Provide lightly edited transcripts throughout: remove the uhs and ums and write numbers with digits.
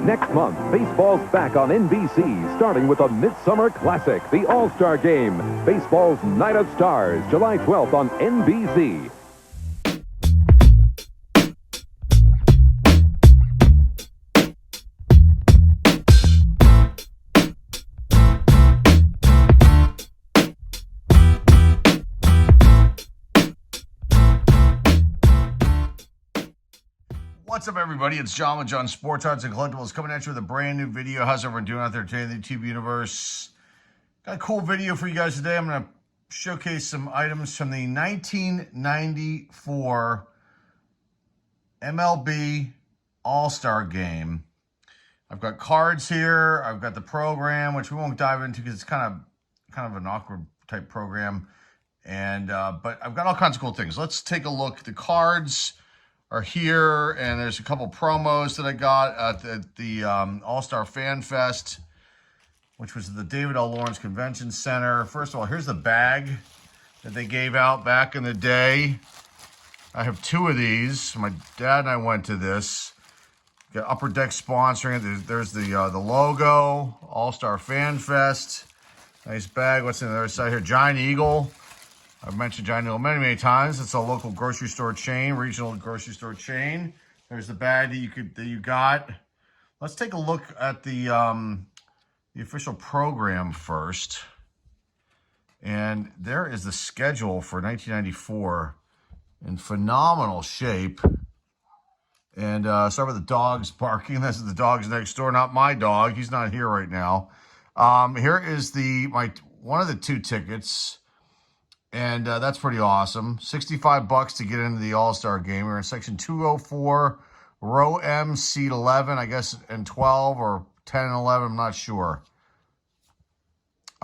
Next month, baseball's back on NBC, starting with a Midsummer Classic, the All-Star Game. Baseball's Night of Stars, July 12th on NBC. What's up, everybody? It's John with John Sports Arts and Collectibles coming at you with a brand new video. How's everyone doing out there today in the YouTube universe? Got a cool video for you guys today. I'm going to showcase some items from the 1994 MLB All-Star Game. I've got cards here. I've got the program, which we won't dive into because it's kind of an awkward type program. And but I've got all kinds of cool things. Let's take a look. The cards are here, and there's a couple promos that I got at the All-Star Fan Fest, which was at the David L. Lawrence Convention Center. First of all, here's the bag that they gave out back in the day. I have two of these. My dad and I went to this. Got Upper Deck sponsoring it. There's the logo, All-Star Fan Fest. Nice bag. What's in the other side here? Giant Eagle. I've mentioned Giant Eagle many, many times. It's a local grocery store chain, regional grocery store chain. There's the bag that you got. Let's take a look at the official program first. And there is the schedule for 1994 in phenomenal shape. And start with the dogs barking. This is the dogs next door, not my dog. He's not here right now. Here is one of the two tickets. And that's pretty awesome. $65 to get into the All-Star Game. We're in section 204, row M, seat 11, I guess, and 12 or 10 and 11. I'm not sure.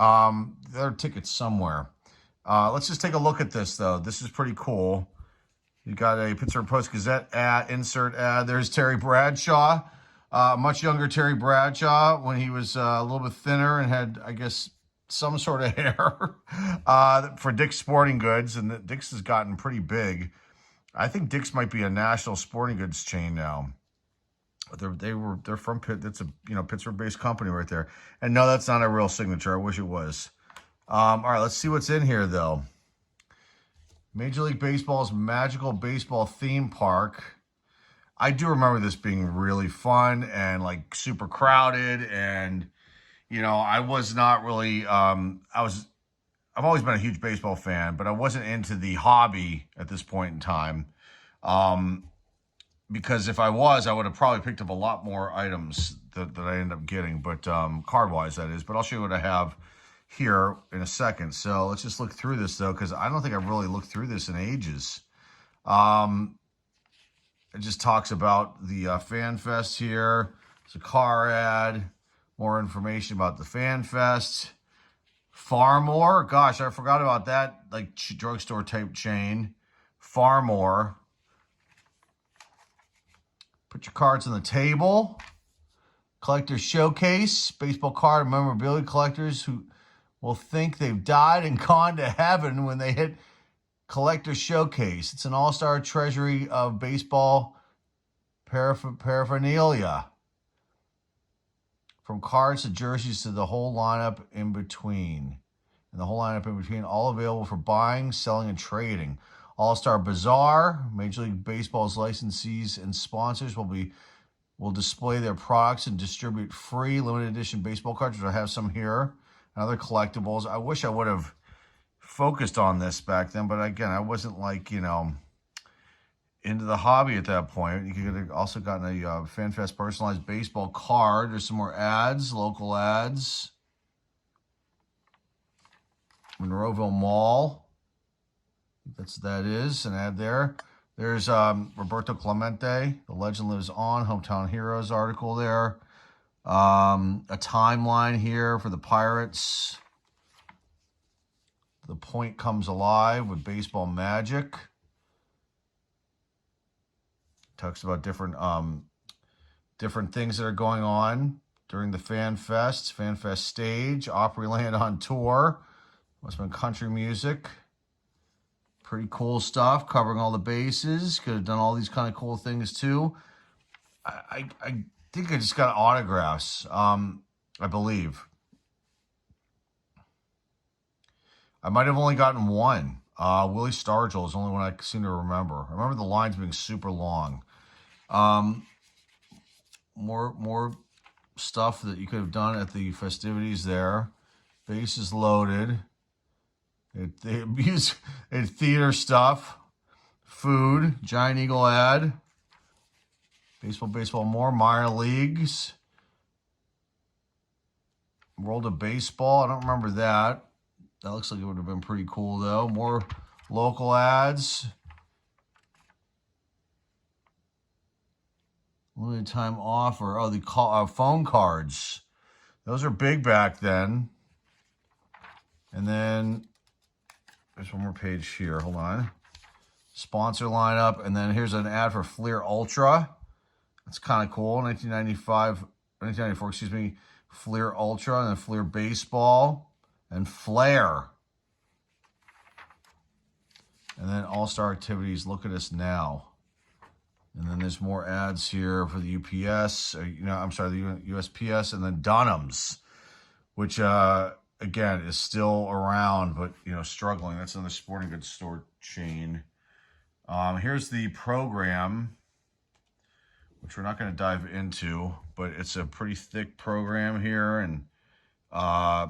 There are tickets somewhere. Let's just take a look at this, though. This is pretty cool. You got a Pittsburgh Post-Gazette ad, insert ad. There's Terry Bradshaw, much younger Terry Bradshaw when he was a little bit thinner and had, I guess, some sort of hair for Dick's Sporting Goods, and Dick's has gotten pretty big. I think Dick's might be a national sporting goods chain now. They're from Pitt. That's a Pittsburgh-based company right there. And no, that's not a real signature. I wish it was. All right, let's see what's in here though. Major League Baseball's Magical Baseball Theme Park. I do remember this being really fun and like super crowded and. I was not really, I've always been a huge baseball fan, but I wasn't into the hobby at this point in time. Because if I was, I would have probably picked up a lot more items that I ended up getting, but card-wise, that is. But I'll show you what I have here in a second. So let's just look through this, though, because I don't think I've really looked through this in ages. It just talks about the Fan Fest here. It's a car ad. More information about the Fan Fest. Farmore. Gosh, I forgot about that, like drugstore type chain. Farmore. Put your cards on the table. Collector Showcase. Baseball card and memorabilia collectors who will think they've died and gone to heaven when they hit Collector Showcase. It's an all-star treasury of baseball paraphernalia. From cards to jerseys to the whole lineup in between. And the whole lineup in between, all available for buying, selling, and trading. All-Star Bazaar, Major League Baseball's licensees and sponsors will display their products and distribute free limited edition baseball cards, which I have some here, and other collectibles. I wish I would have focused on this back then, but again, I wasn't like, into the hobby at that point. You could have also gotten a FanFest personalized baseball card. There's some more ads, local ads. Monroeville Mall. That is an ad there. There's Roberto Clemente, The Legend Lives On, Hometown Heroes article there. A timeline here for the Pirates. The Point Comes Alive with Baseball Magic. Talks about different things that are going on during the Fan Fest stage, Opryland on tour. Must have been country music. Pretty cool stuff, covering all the bases. Could have done all these kind of cool things too. I think I just got autographs. I believe. I might have only gotten one. Willie Stargell is the only one I seem to remember. I remember the lines being super long. More stuff that you could have done at the festivities there. Bases loaded. It's theater stuff. Food. Giant Eagle ad. Baseball more. Minor leagues. World of Baseball. I don't remember that. That looks like it would have been pretty cool, though. More local ads. Limited time offer. Oh, the phone cards. Those are big back then. And then there's one more page here. Hold on. Sponsor lineup. And then here's an ad for Fleer Ultra. That's kind of cool. 1994, excuse me. Fleer Ultra and then Fleer Baseball and Flair. And then All-Star Activities. Look at us now. And then there's more ads here for the UPS, the USPS, and then Dunham's, which, again, is still around, but, struggling. That's another sporting goods store chain. Here's the program, which we're not going to dive into, but it's a pretty thick program here, and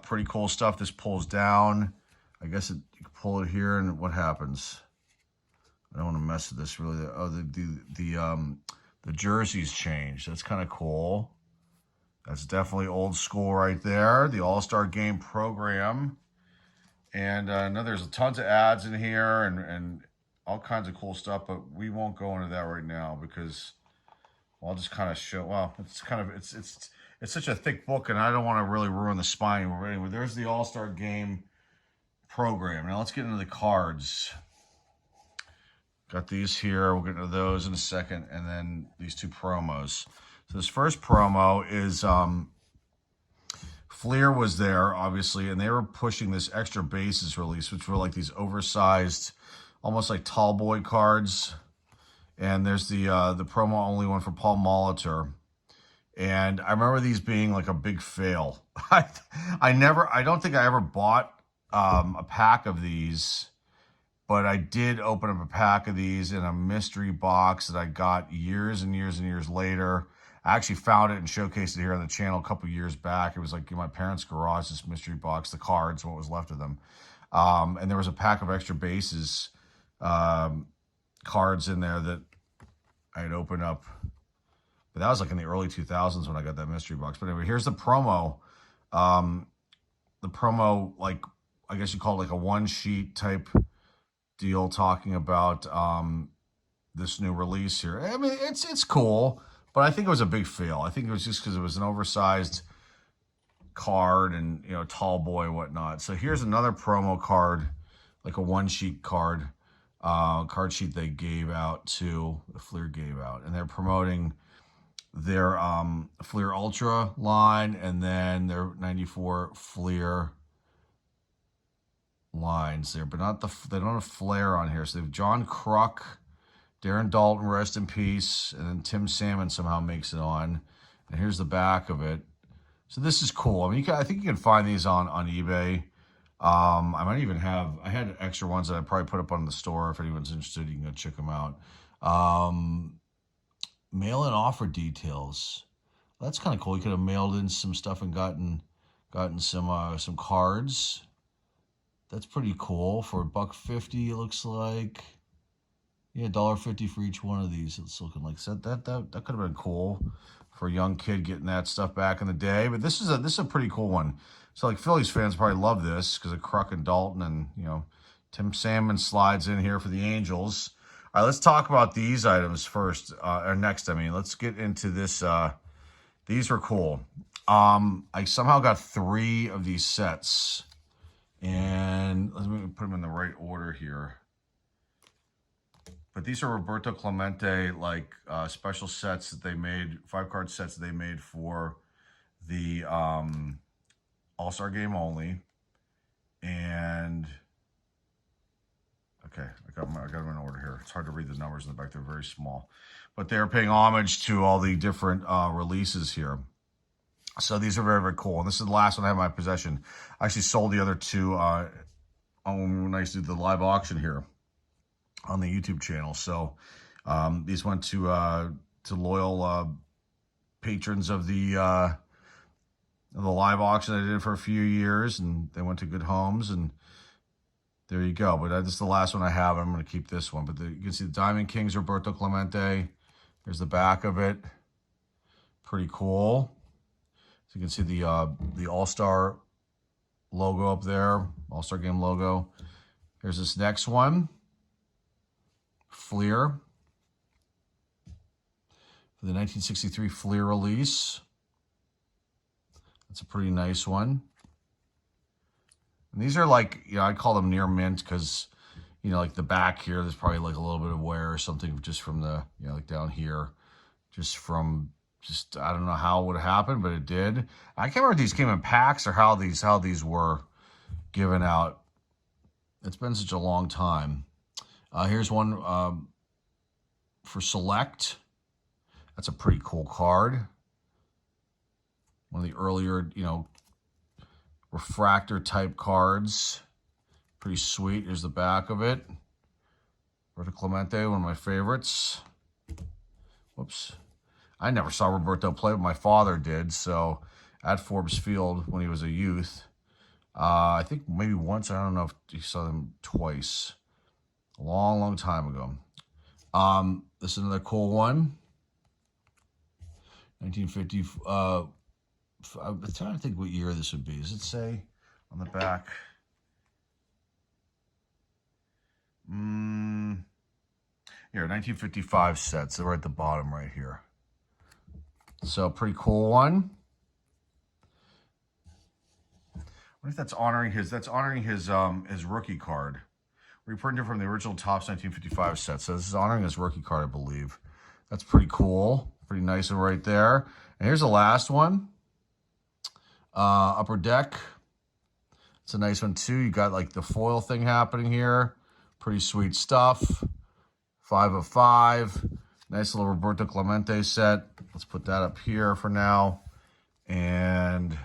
pretty cool stuff. This pulls down. I guess you can pull it here, and what happens? I don't want to mess with this really. Oh, the jerseys changed. That's kind of cool. That's definitely old school right there. The All-Star Game program. And there's tons of ads in here and all kinds of cool stuff, but we won't go into that right now because I'll just kind of show. Well, it's such a thick book, and I don't want to really ruin the spine. Anyway, there's the All-Star Game program. Now let's get into the cards. Got these here. We'll get into those in a second. And then these two promos. So this first promo is Fleer was there, obviously, and they were pushing this extra bases release, which were like these oversized, almost like tall boy cards. And there's the promo only one for Paul Molitor. And I remember these being like a big fail. I don't think I ever bought a pack of these. But I did open up a pack of these in a mystery box that I got years and years and years later. I actually found it and showcased it here on the channel a couple years back. It was like in my parents' garage, this mystery box, the cards, what was left of them. And there was a pack of extra bases cards in there that I had opened up. But that was like in the early 2000s when I got that mystery box. But anyway, here's the promo. The promo, like, I guess you call it like a one-sheet type deal talking about this new release here. I mean, it's cool, but I think it was a big fail. I think it was just because it was an oversized card and, tall boy and whatnot. So here's another promo card, like a one-sheet card sheet they gave out to, the Fleer gave out. And they're promoting their Fleer Ultra line and then their 94 Fleer lines there, but they don't have Flair on here. So they have John Kruk, Darren Dalton, rest in peace, and then Tim Salmon somehow makes it on. And here's the back of it. So this is cool. I mean, I think you can find these on eBay. I had extra ones that I probably put up on the store. If anyone's interested, you can go check them out. Mail-in offer details. That's kind of cool. You could have mailed in some stuff and gotten some cards. That's pretty cool for $1.50. It looks like, yeah, $1.50 for each one of these. It's looking like that could have been cool for a young kid getting that stuff back in the day. But this is a pretty cool one. So like Phillies fans probably love this because of Kruk and Dalton, and Tim Salmon slides in here for the Angels. All right, let's talk about these items first. Or next, I mean, let's get into this. These were cool. I somehow got 3 of these sets. And let me put them in the right order here. But these are Roberto Clemente, like special sets that they made, 5-card sets that they made for the All-Star Game only. And Okay, I got them in order here. It's hard to read the numbers in the back. They're very small. But they're paying homage to all the different releases here. So these are very, very cool. And this is the last one I have in my possession. I actually sold the other two when I used to do the live auction here on the YouTube channel. So these went to loyal patrons of the live auction I did for a few years, and they went to good homes, and there you go. But this is the last one I have. I'm going to keep this one. But you can see the Diamond Kings, Roberto Clemente. There's the back of it. Pretty cool. So you can see the All-Star logo up there, All-Star Game logo. Here's this next one, Fleer. For the 1963 Fleer release. That's a pretty nice one. And these are like, I call them near mint because, like the back here, there's probably like a little bit of wear or something just from the, like down here, I don't know how it would happen, but it did. I can't remember if these came in packs or how these were given out. It's been such a long time. Here's one for Select. That's a pretty cool card. One of the earlier, refractor type cards. Pretty sweet. Here's the back of it. Roberto Clemente, one of my favorites. Whoops. I never saw Roberto play, but my father did. So at Forbes Field when he was a youth. I think maybe once. I don't know if he saw them twice. A long, long time ago. This is another cool one. 1950. I'm trying to think what year this would be. Does it say on the back? Here, 1955 sets. They're right at the bottom right here. So pretty cool one. I wonder if that's honoring his rookie card. Reprinted from the original Topps 1955 set. So this is honoring his rookie card, I believe. That's pretty cool. Pretty nice one right there. And here's the last one. Upper Deck. It's a nice one too. You got like the foil thing happening here. Pretty sweet stuff. 5 of 5. Nice little Roberto Clemente set. Let's put that up here for now. And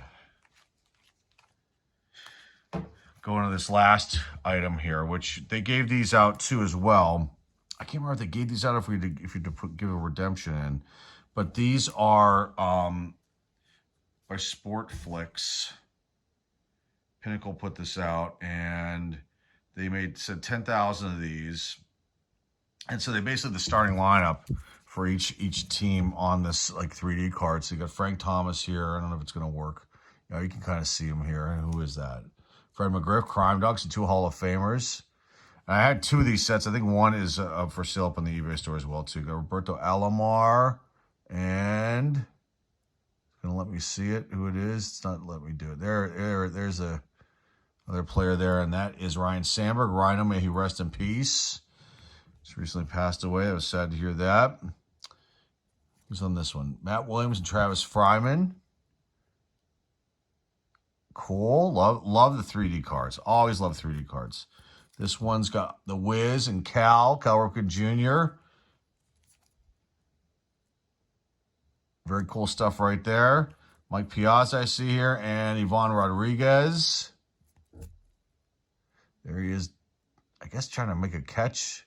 going to this last item here, which they gave these out too as well. I can't remember if they gave these out if you had to give a redemption in. But these are by Sportflix. Pinnacle put this out, and they said 10,000 of these. And so they basically the starting lineup for each team on this like 3D card. So you got Frank Thomas here. I don't know if it's going to work. You can kind of see him here. And who is that? Fred McGriff, Crime Dogs, and 2 Hall of Famers. And I had 2 of these sets. I think one is up for sale up on the eBay store as well too. You got Roberto Alomar, and it's going to let me see it. Who it is? It's not letting me do it. There's another player there, and that is Ryan Sandberg. Rhino, may he rest in peace. Just recently passed away. I was sad to hear that. Who's on this one? Matt Williams and Travis Fryman. Cool. Love the 3D cards. Always love 3D cards. This one's got the Wiz and Cal Ripken Jr. Very cool stuff right there. Mike Piazza I see here, and Ivan Rodriguez. There he is, I guess trying to make a catch.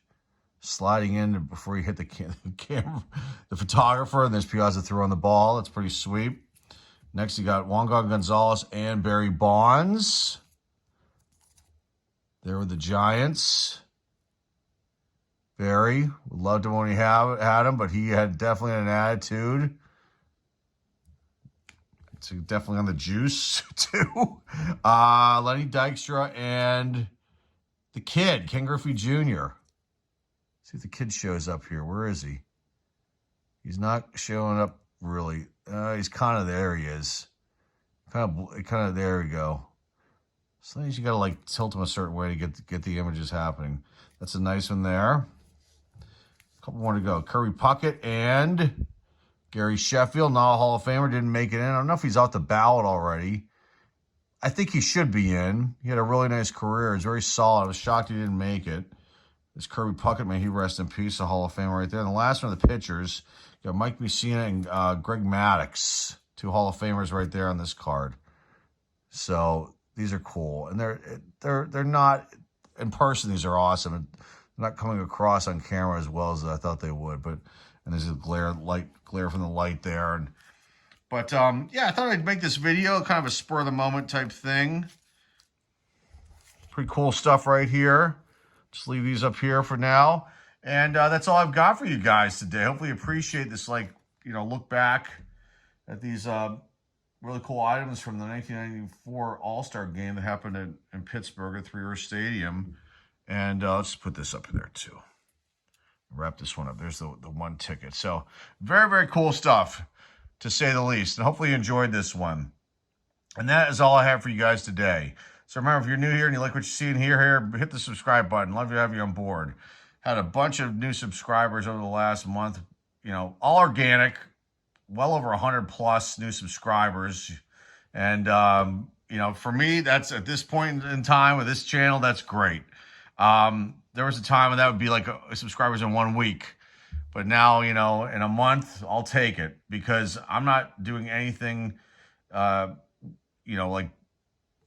Sliding in before he hit the camera, the photographer, and there's Piazza throwing the ball. That's pretty sweet. Next, you got Juan Gonzalez and Barry Bonds. There were the Giants. Barry, loved him when he had him, but he had definitely an attitude. It's definitely on the juice, too. Lenny Dykstra and the kid, Ken Griffey Jr. See if the kid shows up here. Where is he? He's not showing up really. He's kind of there. He is. Kind of there we go. Sometimes you got to like tilt him a certain way to get the images happening. That's a nice one there. A couple more to go. Kirby Puckett and Gary Sheffield, not a Hall of Famer, didn't make it in. I don't know if he's off the ballot already. I think he should be in. He had a really nice career. He's very solid. I was shocked he didn't make it. It's Kirby Puckett, may he rest in peace, a Hall of Famer right there. And the last one of the pitchers, you got Mike Mussina and Greg Maddux, 2 Hall of Famers right there on this card. So these are cool, and they're not in person. These are awesome. They're not coming across on camera as well as I thought they would. But and there's a glare from the light there. But yeah, I thought I'd make this video kind of a spur of the moment type thing. Pretty cool stuff right here. Just leave these up here for now. And that's all I've got for you guys today. Hopefully you appreciate this, look back at these really cool items from the 1994 All-Star game that happened in Pittsburgh at Three River Stadium. And let's put this up there too. Wrap this one up. There's the one ticket. So very, very cool stuff, to say the least. And hopefully you enjoyed this one. And that is all I have for you guys today. So remember, if you're new here and you like what you see and hear here, hit the subscribe button. Love to have you on board. Had a bunch of new subscribers over the last month. All organic. Well over 100 plus new subscribers. And, for me, that's at this point in time with this channel, that's great. There was a time when that would be like subscribers in 1 week. But now, in a month, I'll take it, because I'm not doing anything,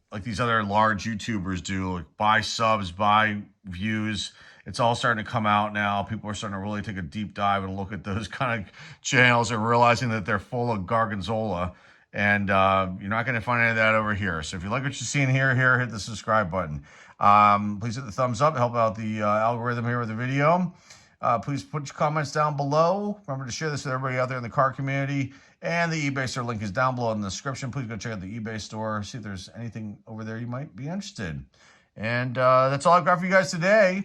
like these other large YouTubers do, like buy subs, buy views. It's all starting to come out now. People are starting to really take a deep dive and look at those kind of channels and realizing that they're full of gargonzola. And you're not going to find any of that over here. So if you like what you're seeing here, hit the subscribe button. Please hit the thumbs up to help out the algorithm here with the video. Please put your comments down below. Remember to share this with everybody out there in the car community. And the eBay store link is down below in the description. Please go check out the eBay store. See if there's anything over there you might be interested. And that's all I've got for you guys today.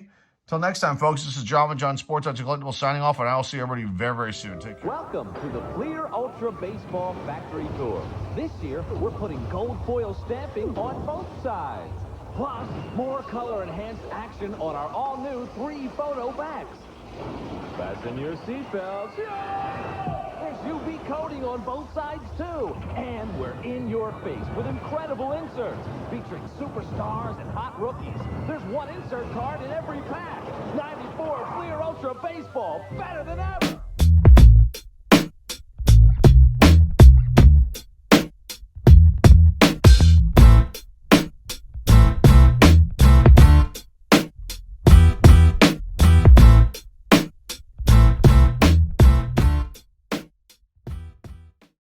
Till next time, folks, this is John with John Sports Auto Collectibles signing off, and I'll see everybody very, very soon. Take care. Welcome to the Fleer Ultra Baseball Factory Tour. This year, we're putting gold foil stamping on both sides. Plus, more color-enhanced action on our all-new 3-photo backs. Fasten your seatbelts. There's UV coating on both sides, too. And we're in your face with incredible inserts featuring superstars and hot rookies. There's one insert card in every pack. 94 Fleer Ultra Baseball, better than ever.